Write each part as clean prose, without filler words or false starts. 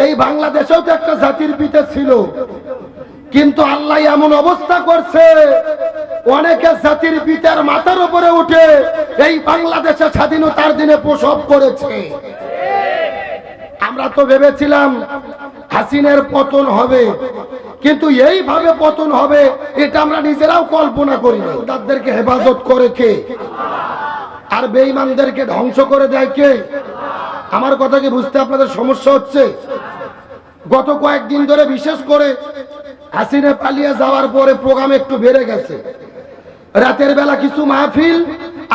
এই বাংলাদেশেও তো একটা জাতির পিতা ছিল, কিন্তু আল্লাহ এমন অবস্থা করছে অনেকে জাতির পিতার মাথার উপরে উঠে এই বাংলাদেশে স্বাধীনতার দিনে প্রসব করেছে। আমরা তো ভেবেছিলাম হাসিনের পতন হবে, কিন্তু এইভাবে পতন হবে এটা আমরা নিজেরাও কল্পনা করি না। তাদেরকে হেফাজত করে কে? আর বেঈমানদেরকে ধ্বংস করে দেয় কে? আমার কথা কি বুঝতে আপনাদের সমস্যা হচ্ছে? গত কয়েকদিন ধরে বিশেষ করে হাসিনা পালিয়ে যাওয়ার পরে প্রোগ্রাম একটু বেড়ে গেছে। রাতের বেলা কিছু মাহফিল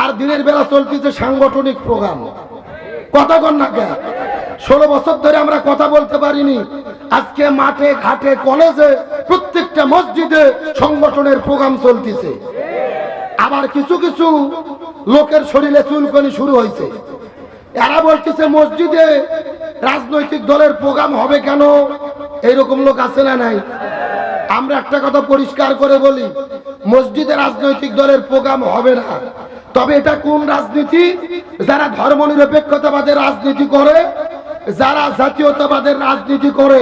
আর দিনের বেলা চলতেছে সাংগঠনিক প্রোগ্রাম। কথা কন না কে? 16 বছর ধরে আমরা কথা বলতে পারিনি, আজকে মাঠে ঘাটে কলেজে প্রত্যেকটা মসজিদে সংগঠনের প্রোগ্রাম চলতেছে। আবার কিছু কিছু লোকের শরীরে চুলকানি শুরু হয়েছে। এরা বলতেছে মসজিদে রাজনৈতিক দলের প্রোগ্রাম হবে কেন? এইরকম লোক আছে না নাই? আমরা একটা কথা পরিষ্কার করে বলি, মসজিদে রাজনৈতিক দলের প্রোগ্রাম হবে না। তবে এটা কোন রাজনীতি? যারা ধর্মনিরপেক্ষতাবাদের রাজনীতি করে, যারা জাতীয়তাবাদের রাজনীতি করে,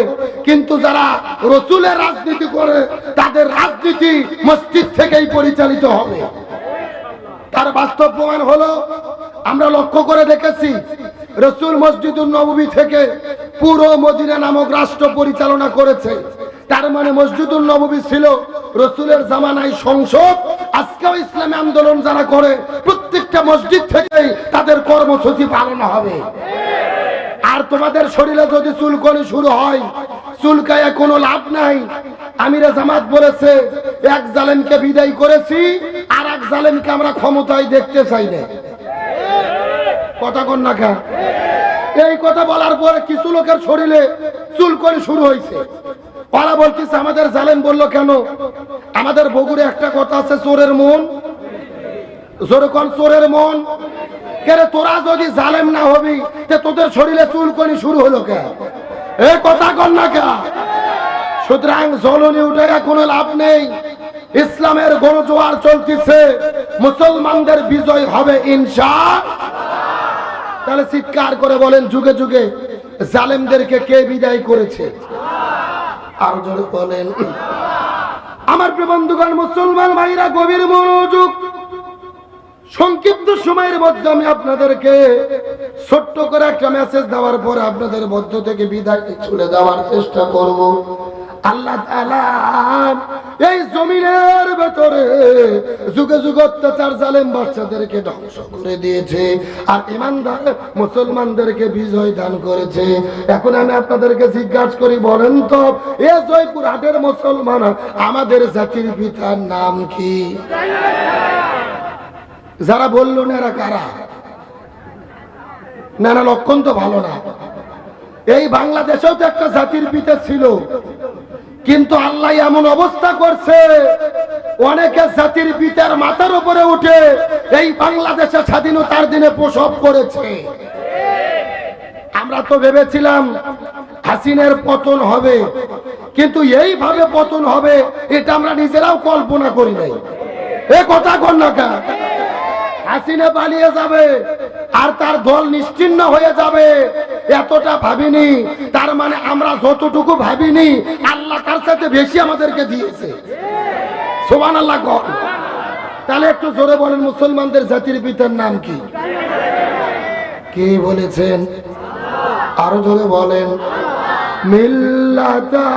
কিন্তু যারা রসুলের রাজনীতি করে তাদের রাজনীতি মসজিদ থেকেই পরিচালিত হবে। তার বাস্তব প্রমাণ হলো আমরা লক্ষ্য করে দেখেছি রসুল মসজিদুন নববী থেকে পুরো মদিনা নামক রাষ্ট্র পরিচালনা করেছে। তার মানে মসজিদুন নববী ছিল রসুলের জামানায় সংসদ। আজকেও ইসলামী আন্দোলন যারা করে প্রত্যেকটা মসজিদ থেকেই তাদের কর্মসূচি পালন হবে। আর তোমাদের শরীরে যদি চুলকানি শুরু হয়, চুলকায় কোনো লাভ নাই। আমিরে জামাত বলেছে এক জালেমকে বিদায় করেছি, আর এক জালেমকে আমরা ক্ষমতায় দেখতে চাই না। কথা কন না কা? এই কথা বলার পরে কিছু লোকের শরীরে চুলকানি শুরু হয়েছে। ওরা বলতেছে আমাদের জালেম বললো কেন? আমাদের বগুড়ে একটা কথা আছে, চোরের মন। জোরে কোন চোরের মন? কেরে তোরা যদি জালেম না হবি তে তোদের শরীরে চুলকানি শুরু হলো কে? এই কথা কন না কে? সুতরাং জ্বলনি উঠে কোনো লাভ নেই। ইসলামের গণজোয়ার চলতেছে, মুসলমানদের বিজয় হবে ইনশাআল্লাহ। তাহলে চিৎকার করে বলেন যুগে যুগে জালেমদেরকে কে বিদায় করেছে? আর জোরে বলেন। আমার প্রিয় বন্ধুগণ, মুসলমান ভাইরা গভীর মনোযোগ। সংক্ষিপ্ত সময়ের মধ্যে আমি আপনাদেরকে ছোট্ট করে একটা মেসেজ দেওয়ার পরে আপনাদের মধ্য থেকে বিদায় চলে যাওয়ার চেষ্টা করব। আল্লাহ তাআলা এই জমিনের ভেতরে যুগে যুগে অত্যাচার জালেম বাদশাদেরকে ধ্বংস করে দিয়েছে, আর ঈমানদার মুসলমানদেরকে বিজয় দান করেছে। এখন আমি আপনাদেরকে জিজ্ঞাসা করি, বলেন তো এ জয়পুর হাটের মুসলমান আমাদের জাতির পিতার নাম কি? যারা বললো না এরা কারা? না না, লক্ষণ তো ভালো না। এই বাংলাদেশেও তো একটা জাতির পিতা ছিল, কিন্তু আল্লাহ এমন অবস্থা করছে অনেকে জাতির পিতার মাথার উপরে উঠে এই বাংলাদেশে স্বাধীনতার দিনে প্রসব করেছে। আমরা তো ভেবেছিলাম হাসিনের পতন হবে, কিন্তু এইভাবে পতন হবে এটা আমরা নিজেরাও কল্পনা করি নাই। এ কথা কন না কা? হাসিনা পালিয়ে যাবে আর তার দল নিশ্চিহ্ন হয়ে যাবে এতটা ভাবিনি। তার মানে আমরা যতটুকু ভাবিনি আল্লাহ তার সাথে বেশি আমাদেরকে দিয়েছে। সুবহানাল্লাহ কর। তাহলে একটু জোরে বলেন, মুসলমানদের জাতির পিতার নাম কি? কে বলেছেন? আরো জোরে বলেন। মিল্লাতা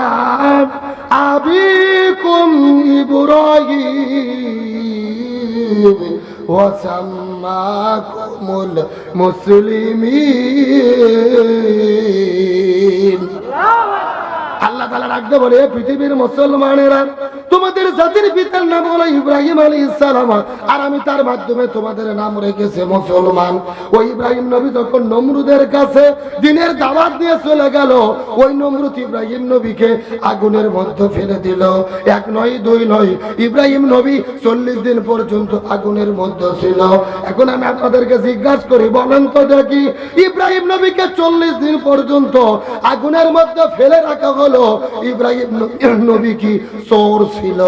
আবিকুম ইব্রাহিম ওয়াসাম্মাকুমুল মুসলিমিন। আল্লাহ তাআলা রাখতে বলে পৃথিবীর মুসলমানেরা তোমাদের জাতির পিতার নাম হলো ইব্রাহিম আলাইহিস সালাম, আর আমি তার মাধ্যমে তোমাদের নাম রেখেছি মুসলমান। ওই ইব্রাহিম নবী যখন নমরুদের কাছে দ্বীনের দাওয়াত দিয়ে চলে গেল, ওই নমরুদ ইব্রাহিম নবীকে আগুনের মধ্যে ফেলে দিল। এক নয় দুই নয়, ইব্রাহিম নবী 40 দিন পর্যন্ত আগুনের মধ্যে ছিল। এখন আমি আপনাদেরকে জিজ্ঞাসা করি, বলেন তো দেখি ইব্রাহিম নবীকে 40 দিন পর্যন্ত আগুনের মধ্যে ফেলে রাখা হলো, ইব্রাহিম নবী কি চোর ছিল,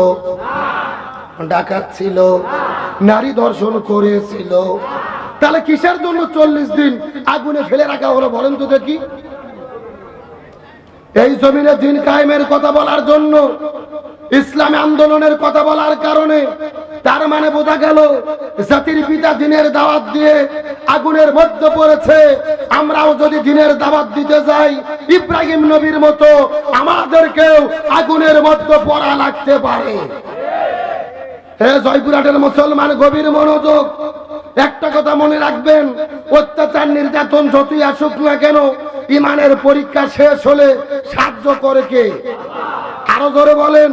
ডাকাত ছিল, নারী ধর্ষণ করেছিল? তাহলে কিসের জন্য 40 দিন আগুনে ফেলে রাখা হলো বলেন তো দেখি? জমিনে দিন কায়েমের কথা বলার জন্য, ইসলামী আন্দোলনের কথা বলার কারণে, তার মানে বোঝা গেল জাতির পিতা দিনের দাওয়াত দিয়ে আগুনের মধ্যে পড়েছে। আমরাও যদি দিনের দাওয়াত দিতে যাই ইব্রাহিম নবীর মতো আমাদেরকেও আগুনের মধ্যে পড়া লাগতে পারে। হে জয়পুরহাটের মুসলমান, গভীর মনোযোগ। একটা কথা মনে রাখবেন, অত্যাচার নির্যাতন যতই আসুক না কেন, ইমানের পরীক্ষা শেষ হলে সাহায্য করে কে? আরো জোরে বলেন।